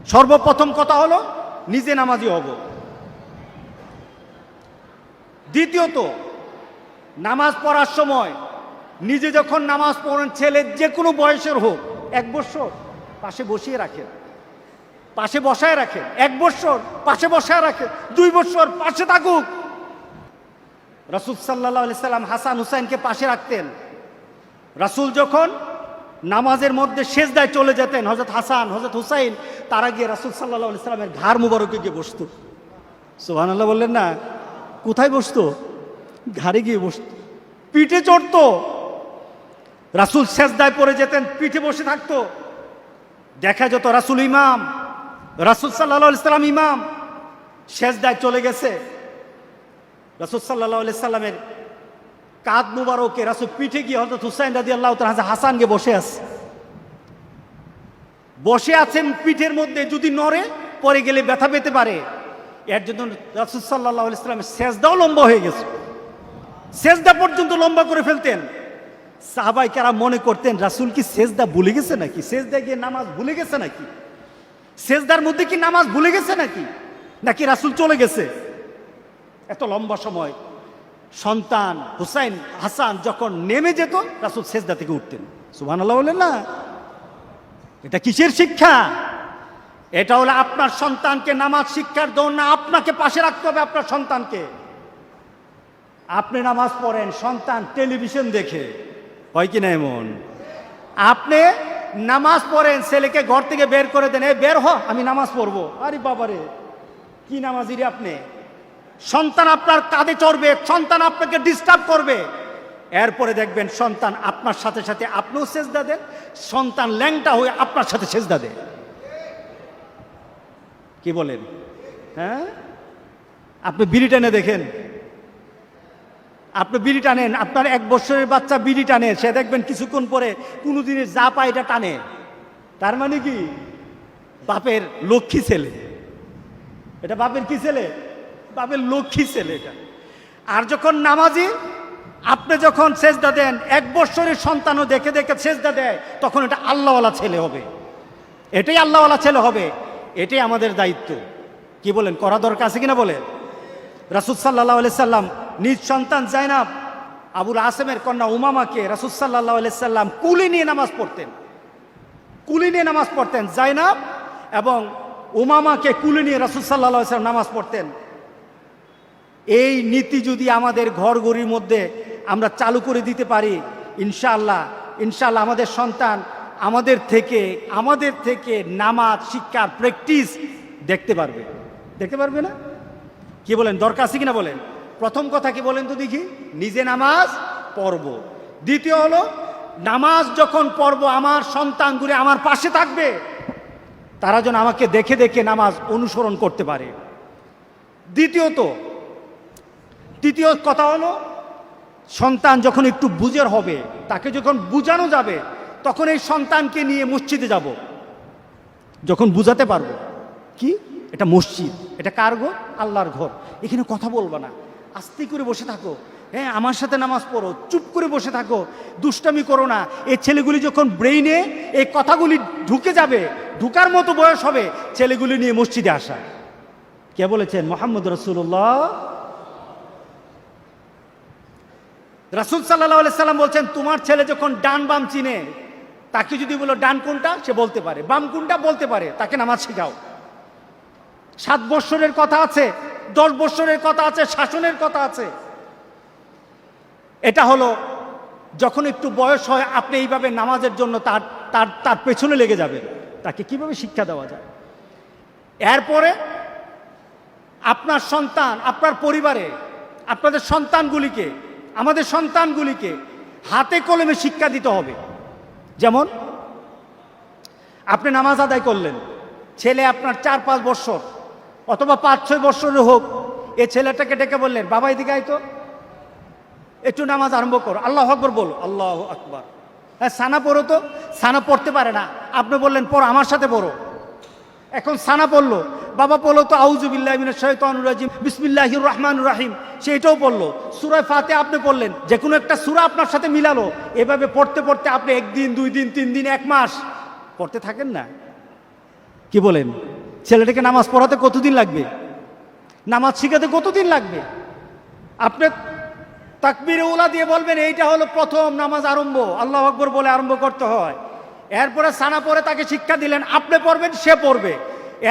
সর্বপ্রথম কথা হলো নিজে নামাজি হব। দ্বিতীয়ত, নামাজ পড়ার সময় নিজে যখন নামাজ পড়েন, ছেলে যে কোনো বয়সের হোক, 1 বছর পাশে বসিয়ে রাখেন, পাশে বসায় রাখেন, 1 বছর পাশে বসায় রাখেন, 2 বছর পাশে থাকুক। রাসূল সাল্লাল্লাহু আলাইহি সাল্লাম হাসান হুসাইনকে পাশে রাখতেন। রাসূল যখন নামাজের মধ্যে সেজদায় চলে যেতেন, হযরত হাসান হযরত হুসাইন তারা গিয়ে রাসূল সাল্লাল্লাহু আলাইহি সাল্লামের ঘাড় মুবারকে গিয়ে বসতো। সুবহানাল্লাহ বললেন না? কোথায় বসতো? ঘাড়ে গিয়ে বসতো, পিঠে চড়তো। রাসূল সেজদায় পড়ে যেতেন, পিঠে বসে থাকতো। দেখা যেত রাসূল ইমাম, রাসূল সাল্লাল্লাহু আলাইহি সাল্লাম ইমাম, সেজদায় চলে গেছে। রাসূল সাল্লাল্লাহু আলাইহি সাল্লামের কাঁধ মুবারকে রাসূল পিঠে গিয়ে হযরত হুসাইন রাদিয়াল্লাহু তাআলা হাসানকে বসে আছেন পিঠের মধ্যে, যদি নড়ে পরে গেলে ব্যথা পেতে পারে। এর জন্য রাসূল সাল্লাল্লাহু আলাইহি সাল্লামের সেজদাও লম্বা হয়ে গেছে, সেজদা পর্যন্ত লম্বা করে ফেলতেন। সাহাবায়ে কেরাম মনে করতেন রাসূল কি সেজদা ভুলে গেছে নাকি, সেজদায় গিয়ে নামাজ ভুলে গেছে নাকি, সেজদার মধ্যে কি নামাজ ভুলে গেছে নাকি রাসূল চলে গেছে। এত লম্বা সময় সন্তান হুসাইন হাসান যখন নেমে যেত, রাসূল সেজদা থেকে উঠতেন। সুবহানাল্লাহ বলেন না? এটা কিসের শিক্ষা? এটা হলো আপনার সন্তানকে নামাজ শিক্ষার দৌড় না, আপনাকে পাশে রাখতে হবে আপনার সন্তানকে। আপনি নামাজ পড়েন, সন্তান টেলিভিশন দেখে, হয় কি না এমন? আপনি নামাজ পড়েন, ছেলেকে ঘর থেকে বের করে দেন, এই বের হ, আমি নামাজ পড়বো। আরে বাবারে, কি নামাজি রে আপনি! সন্তান আপনার কাঁধে চড়বে, সন্তান আপনাকে ডিস্টার্ব করবে। এরপরে দেখবেন সন্তান আপনার সাথে সাথে আপনিও সেজদা দেন, সন্তান ল্যাংটা হয়ে আপনার সাথে সেজদা দেয়। কি বলেন? হ্যাঁ, আপনি বিড়ি টানে দেখেন, আপনি বিড়ি টানেন, আপনার 1 বছরের বাচ্চা বিড়ি টানে, সে দেখবেন কিছুক্ষণ পরে কোনো জিনিস যা পায় এটা টানে। তার মানে কি? বাপের লক্ষ্মী ছেলে। এটা বাপের কি ছেলে? বাপের লক্ষ্মী ছেলে এটা। আর যখন নামাজি, আপনি যখন সেজদা দেন, 1 বছরের সন্তানও দেখে দেখে সেজদা দেয়, তখন এটা আল্লাহওয়ালা ছেলে হবে। এটাই আল্লাহওয়ালা ছেলে হবে। এটাই আমাদের দায়িত্ব। কি বলেন? করা দরকার আছে কিনা বলেন? রাসূল সাল্লাল্লাহু আলাইহি সাল্লাম নিজ সন্তান জাইনাব আবুল আসেমের কন্যা উমামাকে রাসূল সাল্লাল্লাহু আলাইহি সাল্লাম কুলি নিয়ে নামাজ পড়তেন। কুলি নিয়ে নামাজ পড়তেন। জাইনাব এবং উমামাকে কুলি নিয়ে রাসূল সাল্লাল্লাহু আলাইহি সাল্লাম নামাজ পড়তেন। এই নীতি যদি আমাদের ঘরগড়ির মধ্যে আমরা চালু করে দিতে পারি, ইনশাআল্লাহ আমাদের সন্তান আমাদের থেকে নামাজ শিক্ষার প্র্যাকটিস দেখতে পারবে না? কি বলেন? দরকার আছে কিনা বলেন? প্রথম কথা কি বলেন তো দেখি? নিজে নামাজ পড়ব। দ্বিতীয় হলো, নামাজ যখন পড়ব আমার সন্তানগুলো আমার পাশে থাকবে, তারা যেন আমাকে দেখে দেখে নামাজ অনুসরণ করতে পারে। তৃতীয় কথা হলো, সন্তান যখন একটু বুঝের হবে, তাকে যখন বুঝানো যাবে, তখন এই সন্তানকে নিয়ে মসজিদে যাব। যখন বুঝাতে পারবো কি এটা মসজিদ, এটা কার ঘর? আল্লাহর ঘর, এখানে কথা বলবা না, আস্তে করে বসে থাকো, হ্যাঁ আমার সাথে নামাজ পড়ো, চুপ করে বসে থাকো, দুষ্টামি করো না। এই ছেলেগুলি যখন ব্রেইনে এই কথাগুলি ঢুকে যাবে, ঢুকার মতো বয়স হবে, ছেলেগুলি নিয়ে মসজিদে আসা। কে বলেছেন? মুহাম্মদ রাসূলুল্লাহ। রাসূল সাল্লাল্লাহু আলাইহি সাল্লাম বলছেন, তোমার ছেলে যখন ডান বাম চিনে, তাকে যদি বলো ডান কোনটা, সে বলতে পারে, বাম কোনটা বলতে পারে, তাকে নামাজ শেখাও। 7 বছরের কথা আছে, 10 বছরের কথা আছে, শাসনের কথা আছে। এটা হলো যখন একটু বয়স হয়, আপনি এইভাবে নামাজের জন্য তার পেছনে লেগে যাবেন। তাকে কিভাবে শিক্ষা দেওয়া যায়? এরপরে আপনার সন্তান, আপনার পরিবারে আপনাদের সন্তানগুলিকে, আমাদের সন্তানগুলিকে হাতে কলমে শিক্ষা দিতে হবে। যেমন আপনি নামাজ আদায় করলেন, ছেলে আপনার 4-5 বছর অথবা 5-6 বছরের হোক, এই ছেলেটাকে ডেকে বললেন, বাবা এদিকে আয় তো, একটু নামাজ আরম্ভ করো, আল্লাহু আকবার বলো। আল্লাহু আকবার। হ্যাঁ, সানা পড়ো তো। সানা পড়তে পারে না, আপনি বললেন পড়ো, আমার সাথে পড়ো। এখন সানা পড়লো, বাবা পড়লো তো আউযু বিল্লাহি মিনাশ শাইতানির রাজিম বিসমিল্লাহির রহমানির রহিম, সেটাও পড়লো। সূরা ফাতিহা আপনি পড়লেন, যে কোনো একটা সূরা আপনার সাথে মিলালো। এভাবে পড়তে পড়তে আপনি 1 দিন 2 দিন 3 দিন 1 মাস পড়তে থাকেন না? কি বলেন? ছেলেটাকে নামাজ পড়াতে কতদিন লাগবে? নামাজ শিখাতে কতদিন লাগবে? আপনি তাকবীরে উলা দিয়ে বলবেন এইটা হলো প্রথম নামাজ আরম্ভ, আল্লাহু আকবার বলে আরম্ভ করতে হয়। এরপরে সানা পরে তাকে শিক্ষা দিলেন, আপনি পড়বেন, সে পড়বে।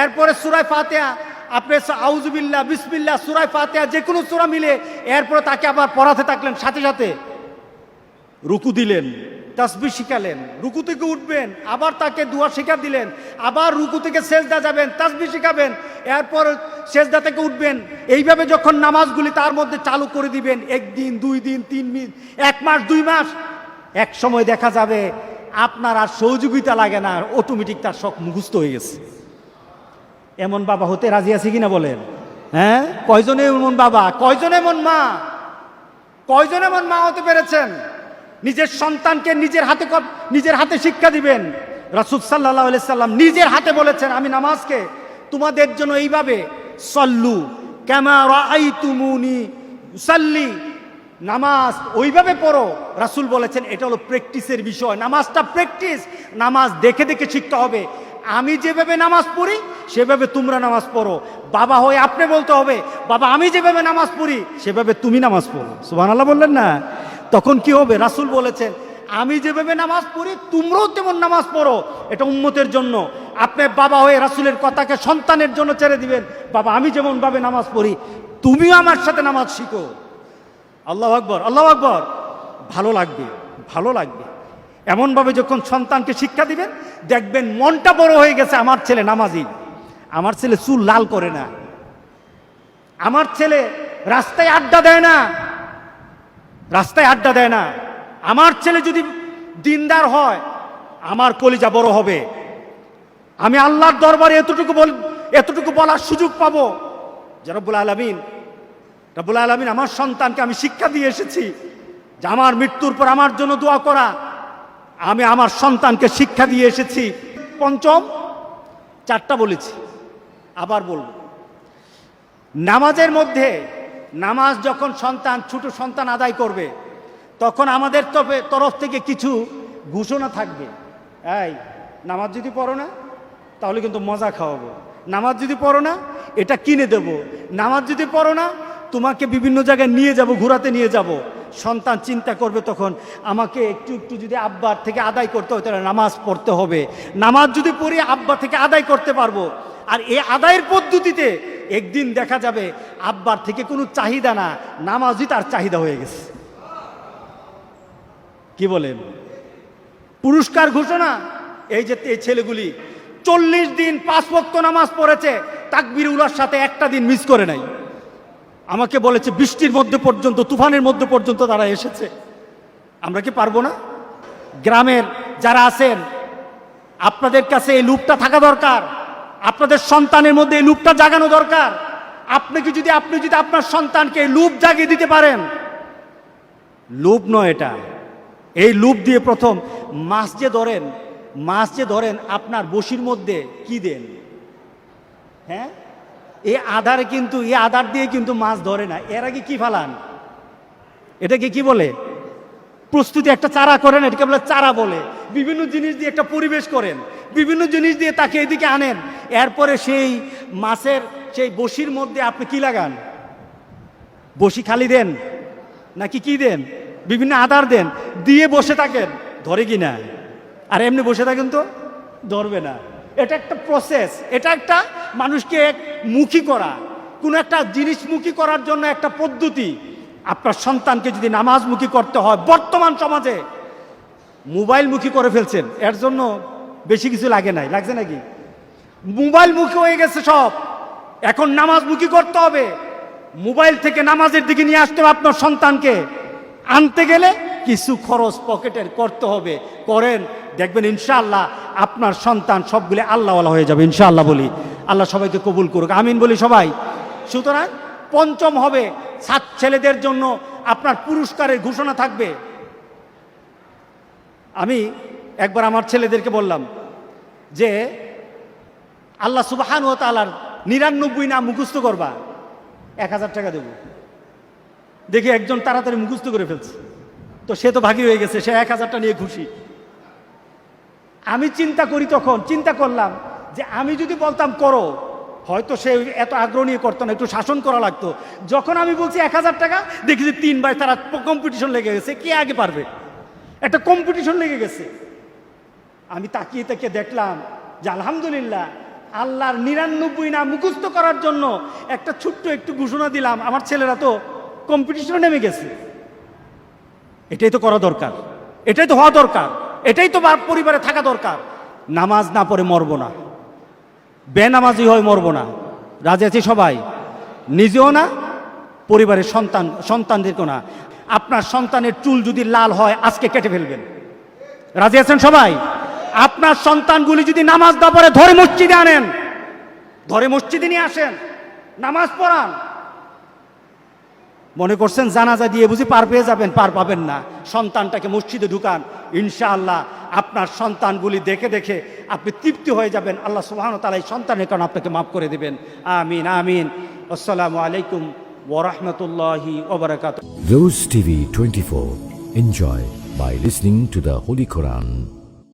এরপরে সূরা ফাতিহা, আপনি আউযুবিল্লাহ, বিসমিল্লাহ, সূরা ফাতিহা যে কোনো সূরা মিলে এরপরে তাকে আবার পড়াতে থাকলেন, সাথে সাথে রুকু দিলেন, তাসবিহ শিখালেন, রুকু থেকে উঠবেন, আবার তাকে দোয়া শিক্ষা দিলেন, আবার রুকু থেকে সেজদা যাবেন, তাসবিহ শিখাবেন, এরপর সেজদা থেকে উঠবেন। এইভাবে যখন নামাজগুলি তার মধ্যে চালু করে দিবেন, একদিন, 2 দিন, 3 দিন, 1 মাস, 2 মাস, এক সময় দেখা যাবে আপনার আর সহযোগিতা লাগে না, অটোমেটিক তার সব মুখস্থ হয়ে গেছে। এমন বাবা হতে রাজি আছে কিনা বলেন? হ্যাঁ, কয়জনে এমন বাবা, কয়জন এমন মা, কয়জন এমন মা হতে পেরেছেন? নিজের সন্তানকে নিজের হাতে শিক্ষা দিবেন। রাসূল সাল্লাল্লাহু আলাইহি সাল্লাম নিজের হাতে বলেছেন, আমি নামাজকে তোমাদের জন্য এইভাবে সল্লু কামা রাআইতুমুনি উসাল্লি, নামাজ ওইভাবে পড়ো। রাসূল বলেছেন এটা হলো প্র্যাকটিসের বিষয়, নামাজটা প্র্যাকটিস, নামাজ দেখে দেখে শিখতে হবে। আমি যেভাবে নামাজ পড়ি সেভাবে তোমরা নামাজ পড়ো। বাবা হয়ে আপনি বলতে হবে, বাবা আমি যেভাবে নামাজ পড়ি সেভাবে তুমি নামাজ পড়ো। সুবহানাল্লাহ বললেন না? তখন কি হবে? রাসূল বলেছেন আমি যেভাবে নামাজ পড়ি তোমরাও তেমন নামাজ পড়ো। এটা উম্মতের জন্য। আপনি বাবা হয়ে রাসূলের কথাকে সন্তানের জন্য ছেড়ে দিবেন, বাবা আমি যেমন ভাবে নামাজ পড়ি তুমিও আমার সাথে নামাজ শিখো। আল্লাহু আকবার, আল্লাহু আকবার। ভালো লাগবে, ভালো লাগবে। এমনভাবে যখন সন্তানকে শিক্ষা দিবেন দেখবেন মনটা বড় হয়ে গেছে, আমার ছেলে নামাজি, আমার ছেলে চুল লাল করে না, আমার ছেলে রাস্তায় আড্ডা দেয় না, রাস্তায় আড্ডা দেয় না। আমার ছেলে যদি দিনদার হয় আমার কলিজা বড় হবে। আমি আল্লাহর দরবারে এতটুকু বলার সুযোগ পাবো যে রব্বুল আলামিন আমার সন্তানকে আমি শিক্ষা দিয়ে এসেছি যে আমার মৃত্যুর পর আমার জন্য দোয়া করা। আমি আমার সন্তানকে শিক্ষা দিয়ে এসেছি। পঞ্চম, 4টা বলেছি, আবার বলবো। নামাজের মধ্যে, নামাজ যখন ছোট সন্তান আদায় করবে তখন আমাদের তরফ থেকে কিছু ঘোষণা থাকবে। এই নামাজ যদি পড়ো না তাহলে কিন্তু মজা খাওয়াবো, নামাজ যদি পড়ো না এটা কিনে দেব, নামাজ যদি পড়ো না তোমাকে বিভিন্ন জায়গায় নিয়ে যাব, ঘোরাতে নিয়ে যাব। সন্তান চিন্তা করবে তখন আমাকে একটু একটু যদি আব্বার থেকে আদায় করতে হয় তাহলে নামাজ পড়তে হবে। নামাজ যদি পড়ি আব্বা থেকে আদায় করতে পারবো। আর এই আদায়ের পদ্ধতিতে একদিন দেখা যাবে আব্বার থেকে কোনো চাহিদা না, নামাজই তার চাহিদা হয়ে গেছে। কি বলেন? পুরস্কার ঘোষণা, এই যে এই ছেলেগুলি 40 দিন 5 ওয়াক্ত নামাজ পড়েছে, তাকবীর উলার সাথে একটা দিন মিস করে নাই। আমাকে বলেছে বৃষ্টির মধ্যে পর্যন্ত, তুফানের মধ্যে পর্যন্ত তারা এসেছে। আমরা কি পারবো না? গ্রামের যারা আছেন আপনাদের কাছে এই লুপটা থাকা দরকার, আপনাদের সন্তানের মধ্যে এই লুপটা জাগানো দরকার। আপনি যদি আপনার সন্তানকে এই লুপ জাগিয়ে দিতে পারেন, লুপ নয় এটা, এই লুপ দিয়ে প্রথম মাছ যে ধরেন আপনার বসির মধ্যে কি দেন? হ্যাঁ, এই আধার দিয়ে কিন্তু মাছ ধরে না। এর আগে কি ফালান? এটাকে কি বলে? প্রস্তুতি, একটা চারা করেন, এটাকে বলে চারা বলে। বিভিন্ন জিনিস দিয়ে একটা পরিবেশ করেন, বিভিন্ন জিনিস দিয়ে তাকে এদিকে আনেন। এরপরে সেই মাছের সেই বসির মধ্যে আপনি কি লাগান? বসি খালি দেন নাকি কি দেন? বিভিন্ন আধার দেন, দিয়ে বসে থাকেন, ধরে কি না? আর এমনি বসে থাকেন তো ধরবে না। এটা একটা প্রসেস, এটা একটা মানুষকে মুখী করা, কোনো একটা জিনিসমুখী করার জন্য একটা পদ্ধতি। আপনার সন্তানকে যদি নামাজমুখী করতে হয়, বর্তমান সমাজে মোবাইলমুখী করে ফেলছেন, এর জন্য বেশি কিছু লাগছে নাকি? মোবাইলমুখী হয়ে গেছে সব, এখন নামাজমুখী করতে হবে। মোবাইল থেকে নামাজের দিকে নিয়ে আসতে হবে আপনার সন্তানকে। আনতে গেলে কিছু খরচ পকেটের করতে হবে, করেন, দেখবেন ইনশাআল্লাহ আপনার সন্তান সবগুলি আল্লাহওয়ালা হয়ে যাবে ইনশাআল্লাহ। বলি আল্লাহ সবাইকে কবুল করুক, আমিন বলি সবাই। সুতরাং পঞ্চম হবে ছেলেদের জন্য আপনার পুরস্কারের ঘোষণা থাকবে। আমি একবার আমার ছেলেদেরকে বললাম যে আল্লাহ সুবহানাহু ওয়া তাআলার 99 নাম মুখস্থ করবা, 1000 টাকা দেব। দেখি একজন তাড়াতাড়ি মুখস্থ করে ফেলছে, তো সে তো ভাগী হয়ে গেছে, সে 1000টা নিয়ে খুশি। আমি চিন্তা করলাম যে আমি যদি বলতাম করো, হয়তো সে এত আগ্রহ নিয়ে করতো না, একটু শাসন করা লাগতো। যখন আমি বলছি 1000 টাকা, দেখি যে 3 ভাই তারা কম্পিটিশন লেগে গেছে, কে আগে পারবে, একটা কম্পিটিশন লেগে গেছে। আমি তাকিয়ে তাকিয়ে দেখলাম যে আলহামদুলিল্লাহ, আল্লাহর 99 না মুখস্থ করার জন্য একটা ছোট্ট একটু ঘোষণা দিলাম, আমার ছেলেরা তো কম্পিটিশনে নেমে গেছে। এটাই তো করা দরকার, এটাই তো হওয়া দরকার, এটাই তো পরিবারে থাকা দরকার। নামাজ না পড়ে মরবো না, বেনামাজি হয়ে মরবো না। রাজি আছি সবাই? নিজেও না, পরিবারের সন্তানদেরকেও না। আপনার সন্তানের চুল যদি লাল হয় আজকে কেটে ফেলবেন। রাজি আছেন সবাই? আপনার সন্তানগুলি যদি নামাজ না পড়ে ধরে মসজিদে আনেন, ধরে মসজিদে নিয়ে আসেন, নামাজ পড়ান। মনে করছেন জানাজা দিয়ে বুঝি পার পেয়ে যাবেন? পার পাবেন না। সন্তানটাকে মসজিদে ঢুকান, ইনশাআল্লাহ আপনার সন্তানগুলি দেখে দেখে আপনি তৃপ্তি হয়ে যাবেন। আল্লাহ সুবহানাহু ওয়া তাআলা এই সন্তানের কারণে আপনাকে মাফ করে দেবেন। আমিন আমিন। আসসালামু আলাইকুম ওয়া রাহমাতুল্লাহি ওয়া বারাকাতুহু। Rose TV 24. Enjoy by listening to the Holy Quran.